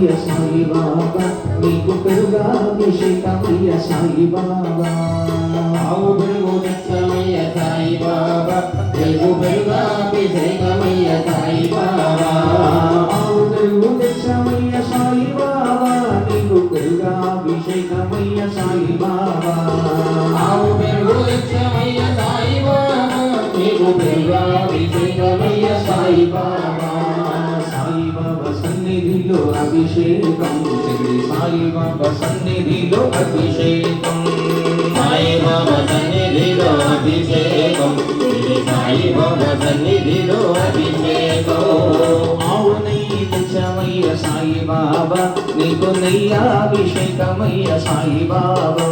తెచ్చామయ్య సాయి బాబా నీకు పెరుగాభిషేకమయ్య సాయి బాబా ఆవు పెరుగు తెచ్చామయ్య సాయి బాబా నీకు పెరుగాభిషేకమయ్య సాయి బాబా ఆవు పెరుగు తెచ్చామయ్య సాయి బాబా నీకు పెరుగాభిషేకమయ్య సాయి బాబా ఆవు పెరుగు తెచ్చామయ్య సాయి బాబా నీకు పెరుగాభిషేకమయ్య సాయి బాబా సాయి బాబా సన్నిధిలో అభిషేకం శ్రీ సాయి బాబా సన్నిధిలో అభిషేకం సాయి బాబా సన్నిధిలో అభిషేకం సాయి బాబా సన్నిధిలో అభిషేకం ఆవు నెయ్యి తెచ్చామయ్య సాయి బాబా నీకు నెయ్యాభిషేకమయ్య సాయి బాబా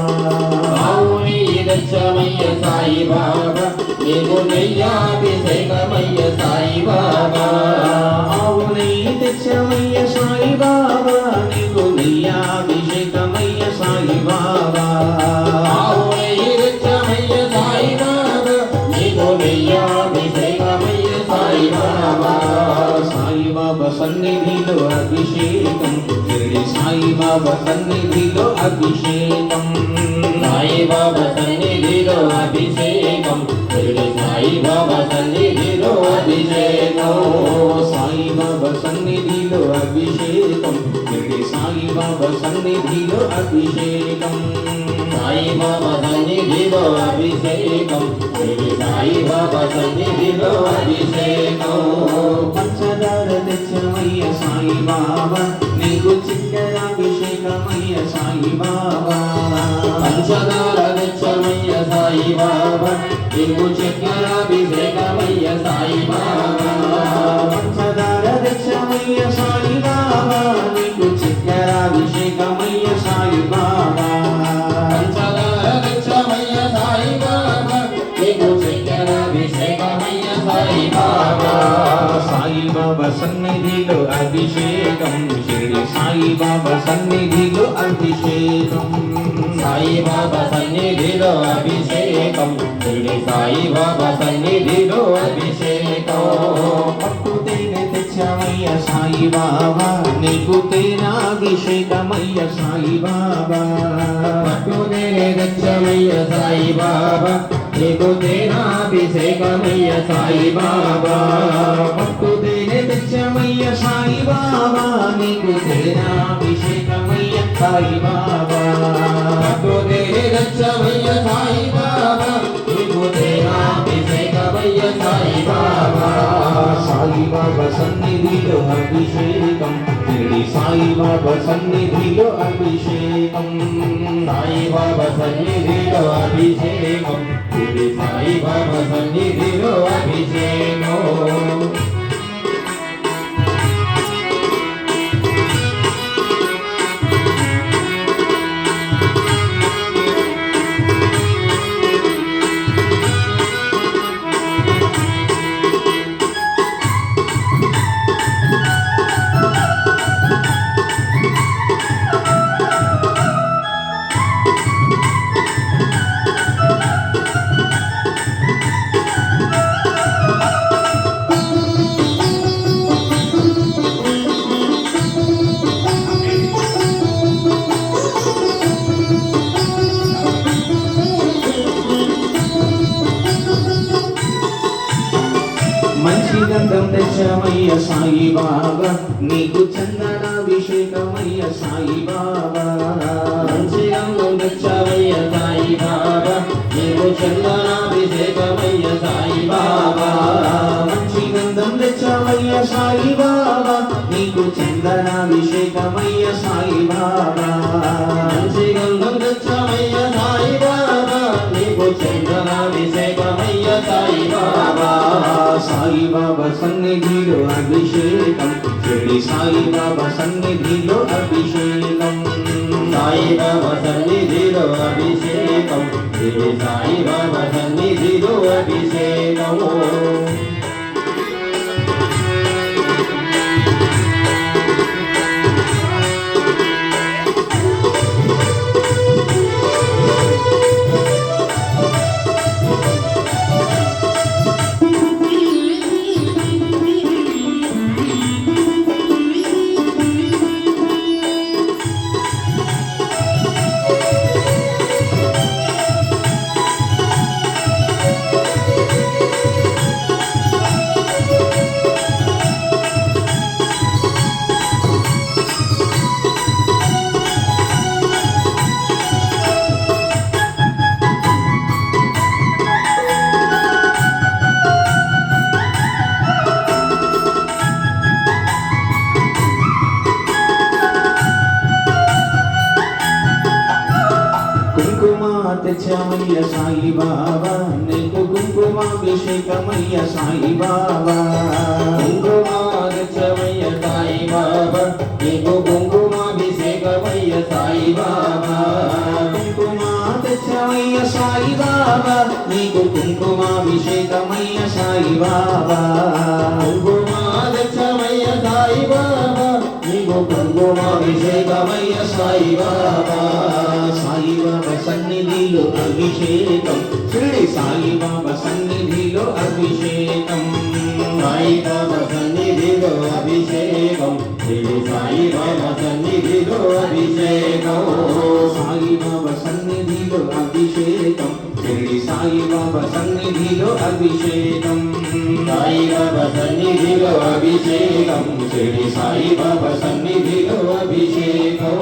ఆవు నెయ్యి తెచ్చామయ్య సాయి బాబా నీకు నెయ్యాభిషేకమయ్య సాయి బాబా ఆవు నెయ్యి తెచ్చామయ్య సాయి బాబా నీకు నెయ్యాభిషేకమయ్య సాయి బాబా ఆవు నెయ్యి తెచ్చామయ్య సాయి బాబా నీకు నెయ్యాభిషేకమయ్య సాయి బాబా సాయి బాబా సన్నిధిలో అభిషేకం షిరిడి సాయి బాబా సన్నిధిలో అభిషేకం సాయి బాబా సన్నిధిలో అభిషేకం సాయి బాబా సన్నిధిలో అభిషేకం సాయి బాబా సన్నిధిలో అభిషేకం షిరిడి సాయి బాబా సన్నిధిలో అభిషేకం సాయి బాబా సన్నిధిలో అభిషేకం సాయి బాబా సన్నిధిలో అభిషేకం పంచదార తెచ్చమయ్య సాయి బాబా నీకు చిక్కరాభిషేకమయ్య సాయి బాబా పంచదార తెచ్చమయ్య సాయి బాబా నీకు చక్కెరాభిషేకమయ్య సాయి బాబా పంచదార తెచ్చమయ్య సాయి బాబా నీకు చిక్కరాభిషేకమయ్య సాయి బాబా పంచదార తెచ్చమయ్య సాయి బాబా నీకు చక్కెరాభిషేకమయ్య సాయి బాబా సాయి బాబా సన్నిధిలో అభిషేకం షిరిడి సాయి బాబా సన్నిధిలో అభిషేకం సాయి బాబా సన్నిధిలో అభిషేకం షిరిడి సాయి బాబా సన్నిధిలో అభిషేకం పట్టు తేనె తెచ్చామయ్య సాయి బాబా నీకు తేనాభిషేకమయ్య సాయి బాబా పట్టు తేనె తెచ్చమయ్య సాయి బాబా నీకు తేనాభిషేకమయ్య సాయి బాబా పట్టు తేనె తెచ్చామయ్య సాయి బాబా నీకు తేనాభిషేకమయ్య సాయి బాబా పట్టు తేనె తెచ్చమయ్య సాయి బాబా నీకు తేనాభిషేకమయ్య సాయి బాబా సాయి బాబా సన్నిధిలో అభిషేకం షిరిడి సాయి బాబా సన్నిధిలో అభిషేకం సాయి బాబా సన్నిధిలో అభిషేకం షిరిడి సాయి బాబా సన్నిధిలో అభిషేకం మంచి గంధం తెచ్చమయ్య సాయి బాబా నీకు చందనాభిషేకమయ్య సాయి బాబా మంచి గంధం తెచ్చావయ్య సాయి బాబా నీకు చందనాభిషేకమయ్య సాయి బాబా మంచి గంధం తెచ్చమయ్య సాయి బాబా నీకు చందనాభిషేకమయ్య సాయి బాబా మంచి గంధం తెచ్చావయ్య సాయి బాబా నీకు చందనాభిషేకమయ్య సాయి బాబా సాయి బాబా సన్నిధిలో అభిషేకం షిరిడి సాయి బాబా సన్నిధిలో అభిషేకం సాయి బాబా సన్నిధిలో అభిషేకం షిరిడి సాయి బాబా సన్నిధిలో అభిషేకం తెచ్చామయ్య సాయి బాబా నీకు కుంకుమాభిషేకమయ్య సాయి బాబా కుంకుమ తెచ్చమయ్య సాయి బాబా నీకు కుంకుమాభిషేకమయ్య సాయి బాబా కుంకుమ తెచ్చామయ్య సాయి బాబా నీకు కుంకుమాభిషేకమయ్య సాయి బాబా కుంకుమ తెచ్చమయ్య సాయి బాబా నీకు కుంకుమాభిషేకమయ్య సాయి బాబా సాయి బాబా సన్నిధిలో అభిషేకం షిరిడి సాయి బాబా సన్నిధిలో అభిషేకం సాయి బాబా సన్నిధిలో అభిషేకం శ్రీ సాయి బాబా సన్నిధిలో అభిషేకం సాయి బాబా సన్నిధిలో అభిషేకం షిరిడి సాయి బాబా సన్నిధిలో అభిషేకం సాయి బాబా సన్నిధిలో అభిషేకం శ్రీ సాయి బాబా సన్నిధిలో అభిషేకం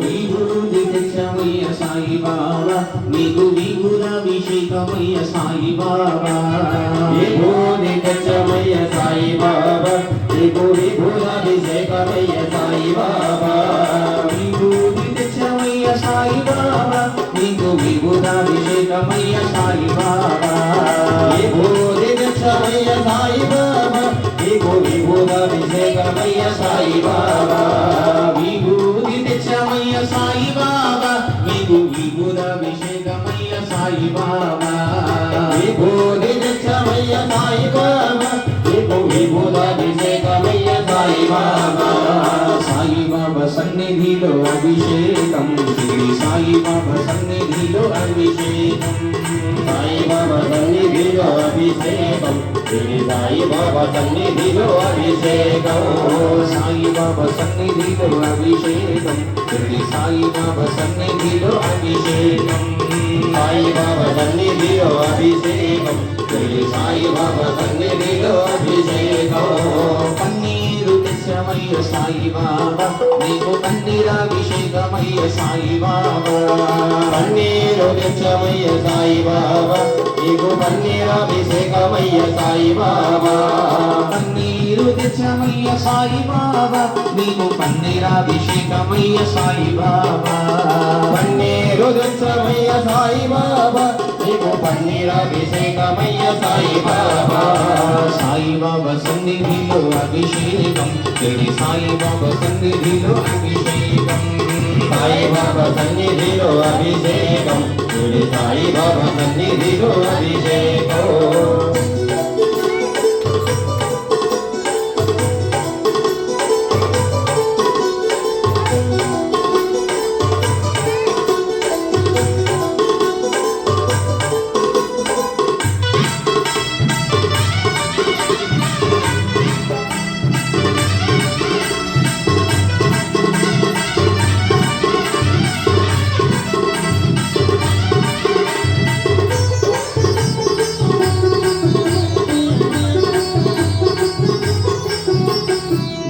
విభూతి తెచ్చమయ్య సాయి బాబా నీకు విభూరాభిషేకమయ్య సాయి బాబా విభూతి తెచ్చమయ్య సాయి బాబా నీకు విభూరాభిషేకమయ్య సాయి బాబా విభూతి తెచ్చమయ్య సాయి బాబా నీకు విభూరాభిషేకమయ్య సాయి బాబా విభూతి తెచ్చమయ్య సాయి బాబా నీకు విభూరాభిషేకమయ్య సాయి బాబా విభూతి తెచ్చమయ్య సాయి బాబా నీకు విభూరాభిషేకమయ్య సాయి బాబా విభూతి తెచ్చమయ్య సాయి బాబా నీకు విభూరాభిషేకమయ్య సాయి బాబా సాయి బాబా సన్నిధిలో అభిషేకం శ్రీ సాయి బాబా సన్నిధిలో అభిషేకం సాయి బాబా సన్నిధిలో అభిషేకం శ్రీ సాయి బాబా సన్నిధిలో అభిషేకం సాయి బాబా సన్నిధిలో అభిషేకం శ్రీ సాయి బాబా సన్నిధిలో అభిషేకం సాయి బాబా సన్నిధిలో అభిషేకం శ్రీ సాయి బాబా సన్నిధిలో అభిషేకం పన్నీరు తెచ్చమయ్య సాయి బాబా నీకు పన్నీరాభిషేకమయ్య సాయి బాబా పన్నీరు తెచ్చమయ్య సాయి బాబా నీకు పన్నీరాభిషేకమయ్య సాయి బాబా పన్నీరు తెచ్చమయ్య సాయి బాబా నీకు పన్నీరాభిషేకమయ్య సాయి బాబా పన్నీరు తెచ్చమయ్య సాయి బాబా నీకు పన్నీరాభిషేకమయ్య సాయి బాబా సాయి బాబా సన్నిధిలో అభిషేకం శ్రీ సాయి బాబా సన్నిధిలో అభిషేకం సాయి బాబా సన్నిధిలో అభిషేకం శ్రీ సాయి బాబా సన్నిధిలో అభిషేకం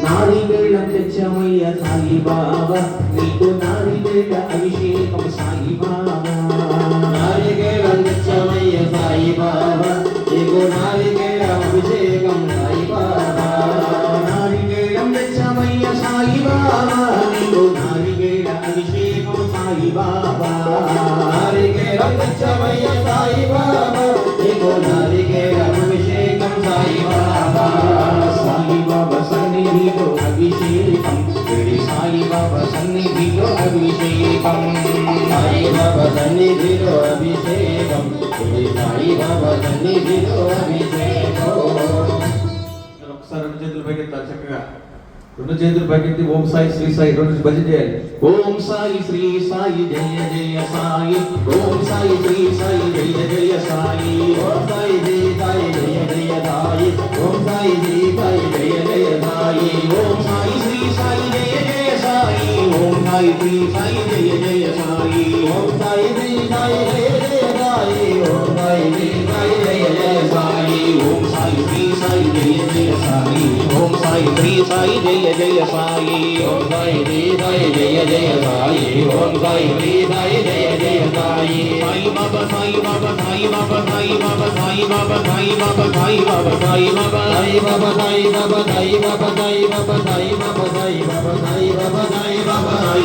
నారికేళం తెచ్చమయ్య సాయి బాబా నీకు నారికేళ అభిషేకం సాయి బాబా నారికేళం తెచ్చమయ్య సాయి బాబా నీకు నారికేళ అభిషేకం సాయి బాబా నారికేళం తెచ్చమయ్య సాయి బాబా నీకు నారికేళ అభిషేకం సాయి బాబా నారికేళం తెచ్చమయ్య సాయి బాబా నీకు నారికేళ అభిషేకం సాయి బాబా సాయి బాబా సన్నిధిలో అభిషేకం శ్రీ సాయి బాబా సన్నిధిలో అభిషేకం సాయి బాబా సన్నిధిలో అభిషేకం శ్రీ సాయి బాబా సన్నిధిలో అభిషేకం ఒకసారి రెండు చేతులు పైకెత్తాలి చక్కగా రెండు చేతులు పైకెత్తి ఓం సాయి శ్రీ సాయి రెండు భజన చేయాలి ఓం సాయి శ్రీ సాయి జయ జయ సాయి ఓం సాయి శ్రీ సాయి జయ జయ సాయి ఓం సాయి శ్రీ సాయి జయ జయ సాయి ఓం సాయి శ్రీ సాయి జయ జయ సాయి ఓం సాయి శ్రీ సాయి జయ జయ సాయి ఓం సాయి శ్రీ సాయి జయ జయ సాయి ఓం సాయి శ్రీ సాయి జయ జయ సాయి ఓం సాయి శ్రీ సాయి జయ జయ సాయి ఓం సాయి శ్రీ సాయి జయ జయ సాయి ఓం సాయి శ్రీ సాయి జయ జయ సాయి ఓం సాయి శ్రీ సాయి జయ జయ సాయి ఓం సాయి శ్రీ సాయి జయ జయ సాయి సాయి బాబా సాయి బాబా సాయి బాబా సాయి బాబా సాయి బాబా సాయి బాబా సాయి బాబా సాయి బాబా సాయి బాబా సాయి బాబా సాయి బాబా సాయి బాబా సాయి బాబా సాయి బాబా సాయి బాబా సాయి బాబా సాయి